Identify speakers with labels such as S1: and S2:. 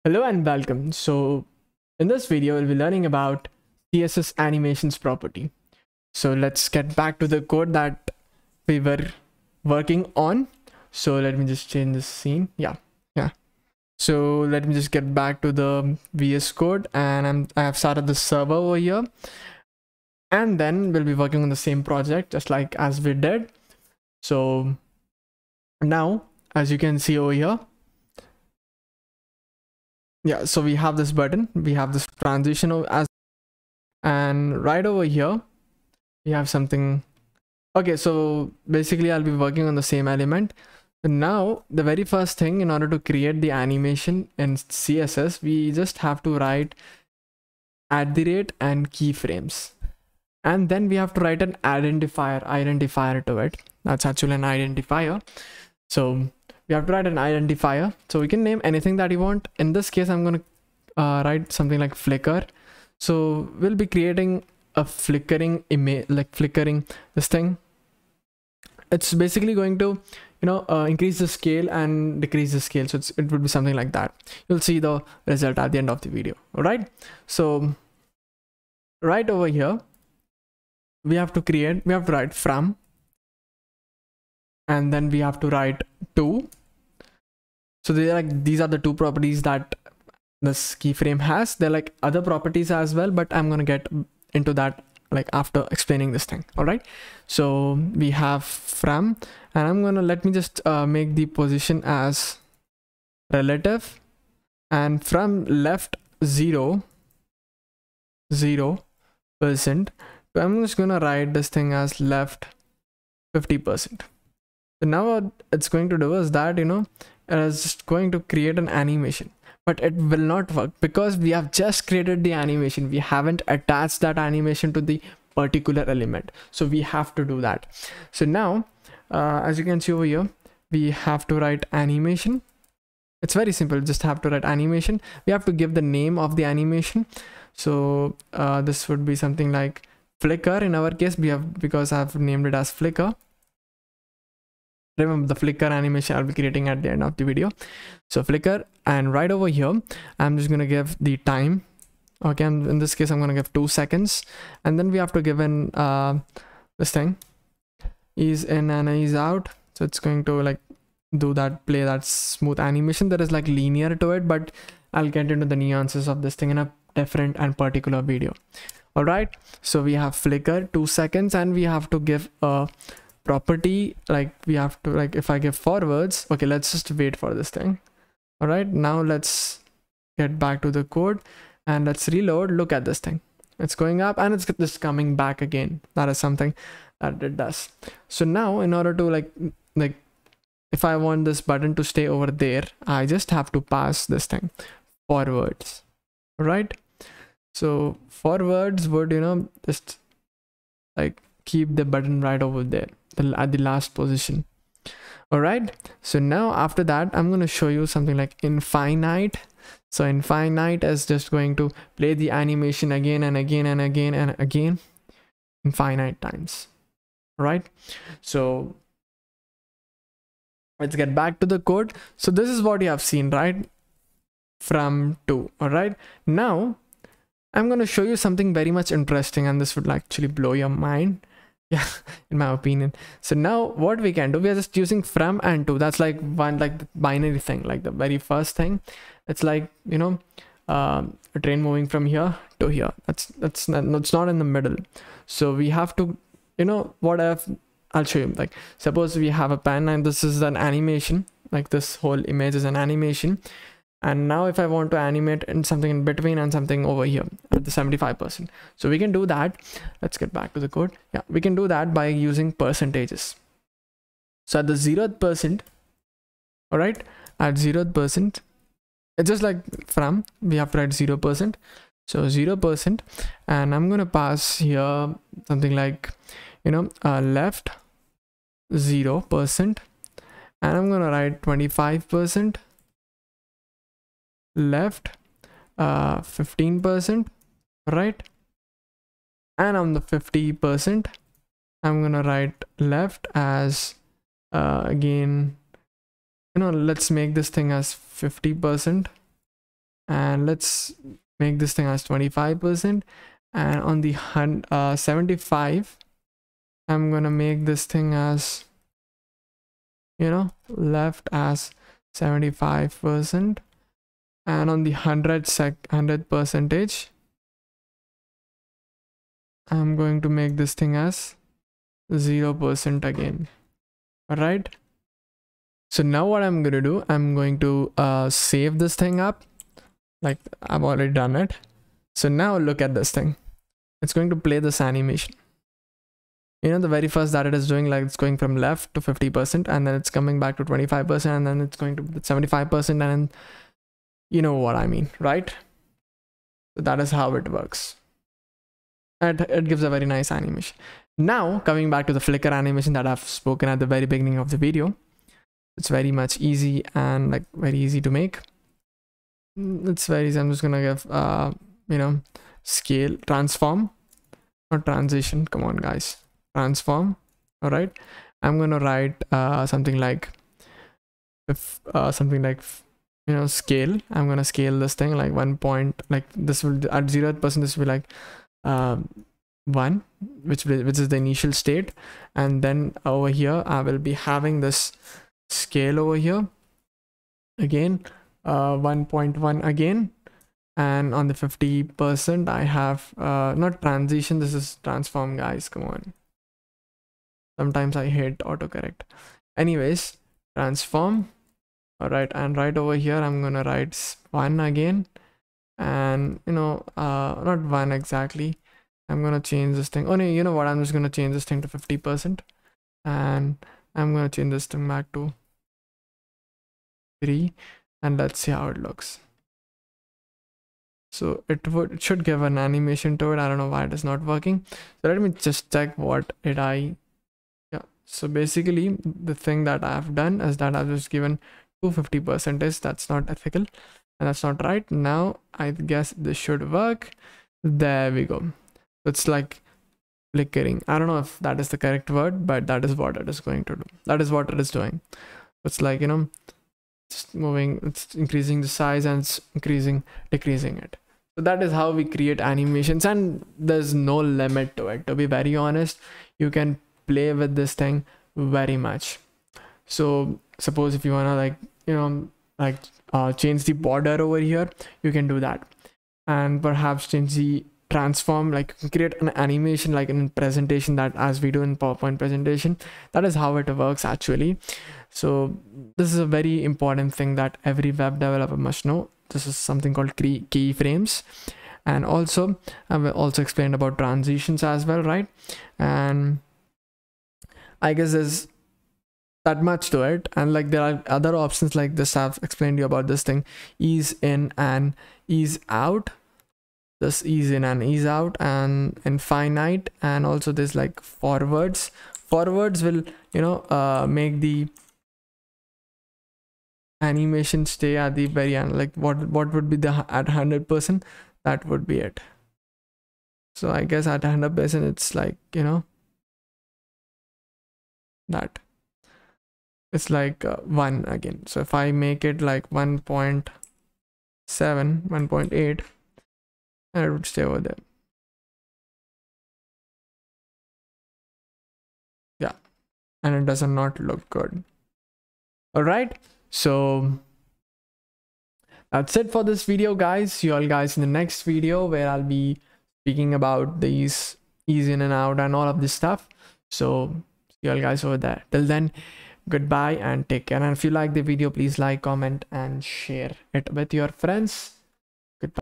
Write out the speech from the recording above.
S1: Hello and welcome. So in this video, we'll be learning about CSS animations property. So let's get back to the code that we were working on. So let me just change the scene. Yeah. So let me just get back to the VS code, and I have started the server over here. And then we'll be working on the same project just like as we did. So now, as you can see over here, yeah, so we have this button, we have this transition as, and right over here we have something. Okay, so basically I'll be working on the same element. So now the very first thing, in order to create the animation in CSS, we just have to write @ and keyframes, and then we have to write an identifier to it. That's actually an identifier. So we have to write an identifier, so we can name anything that you want. In this case, I'm going to write something like flicker. So we'll be creating a flickering image, like flickering this thing. It's basically going to increase the scale and decrease the scale, so it would be something like that. You'll see the result at the end of the video. All right, so right over here we have to write from, and then we have to write to. So these are the two properties that this keyframe has. They're like other properties as well, but I'm gonna get into that like after explaining this thing. All right, so we have from, and I'm gonna let me just make the position as relative, and from left 0%. So I'm just gonna write this thing as left 50%. So now what it's going to do is that it is just going to create an animation, but it will not work because we have just created the animation. We haven't attached that animation to the particular element, so we have to do that. So now as you can see over here, we have to write animation. It's very simple, just have to write animation. We have to give the name of the animation. So this would be something like flicker. In our case, because I've named it as flicker. Remember, the flicker animation I'll be creating at the end of the video. So flicker, and right over here I'm just going to give the time. Okay, in this case I'm going to give 2 seconds, and then we have to give in this thing, ease in and ease out. So it's going to like do that, play that smooth animation. That is like linear to it, but I'll get into the nuances of this thing in a different and particular video. All right, so we have flicker 2 seconds, and we have to give a property, like we have to, like if I give forwards. Okay, let's just wait for this thing. All right, now let's get back to the code and let's reload. Look at this thing, it's going up and it's just coming back again. That is something that it does. So now in order to like if I want this button to stay over there, I just have to pass this thing forwards. Right, so forwards would just like keep the button right over there at the last position. All right, so now after that I'm going to show you something like infinite. So infinite is just going to play the animation again and again and again and again, infinite times. All right, so let's get back to the code. So this is what you have seen, right? From to. All right, now I'm going to show you something very much interesting, and this would actually blow your mind. Yeah, in my opinion. So now what we can do, we are just using from and to. That's like one, like the binary thing, like the very first thing. It's like a train moving from here to here. That's not in the middle. So we have to I'll show you. Like suppose we have a pen, and this is an animation, like this whole image is an animation. And now if I want to animate in something in between and something over here at the 75%, so we can do that. Let's get back to the code. Yeah, we can do that by using percentages. So at the 0th%, all right, at 0th%, it's just like from, we have to write 0%. So 0%, and I'm going to pass here something like left 0%, and I'm going to write 25%, left 15%, right? And on the 50% I'm gonna write left as again let's make this thing as 50%, and let's make this thing as 25%. And on the 75, I'm gonna make this thing as, you know, left as 75%, and on the 100 percentage, I'm going to make this thing as 0% again. All right, so now what I'm gonna do, I'm going to save this thing up, like I've already done it. So now look at this thing, it's going to play this animation. You know, the very first that it is doing, like it's going from left to 50%, and then it's coming back to 25%, and then it's going to 75%, and you know what I mean, right? So that is how it works. And it gives a very nice animation. Now coming back to the flicker animation that I've spoken at the very beginning of the video, it's very much easy and like very easy to make. It's very easy. I'm just gonna give you know, scale, transform, not transition, come on guys, transform. All right, I'm gonna write something like you know, scale. I'm gonna scale this thing like 1 point, like this will at 0%, this will be like 1, which is the initial state, and then over here I will be having this scale over here again, 1.1 again, and on the 50% I have not transition, this is transform guys, come on, sometimes I hate autocorrect. Anyways, transform. All right, and right over here I'm gonna write 1 again, and you know, not 1 exactly, I'm gonna change this thing. Oh no, you know what, I'm just gonna change this thing to 50%, and I'm gonna change this thing back to 3, and let's see how it looks. So it should give an animation to it. I don't know why it is not working, so let me just check what did I. Yeah, so basically the thing that I've done is that I've just given 250%. That's not ethical and that's not right. Now I guess this should work. There we go. It's like flickering. I don't know if that is the correct word, but that is what it is going to do. That is what it is doing. It's like, you know, it's moving, it's increasing the size and it's decreasing it. So that is how we create animations, and there's no limit to it. To be very honest, you can play with this thing very much. So suppose if you want to, like, you know, like change the border over here, you can do that, and perhaps change the transform, like create an animation like in presentation, that as we do in PowerPoint presentation. That is how it works actually. So this is a very important thing that every web developer must know. This is something called keyframes, and also I will also explain about transitions as well, right? And I guess there's that much to it, and like there are other options like this. I've explained you about this thing, ease in and ease out, this ease in and ease out, and infinite, and also there's like forwards will, you know, make the animation stay at the very end, like what would be the at 100%, that would be it. So I guess at 100% it's like, you know, that it's like 1 again. So if I make it like 1.7, 1.8, and it would stay over there. Yeah, and it does not look good. All right, so that's it for this video, guys. See you all guys in the next video, where I'll be speaking about these ease in and out and all of this stuff. So see you all guys over there. Till then, goodbye and take care. And if you like the video, please like, comment and share it with your friends. Goodbye.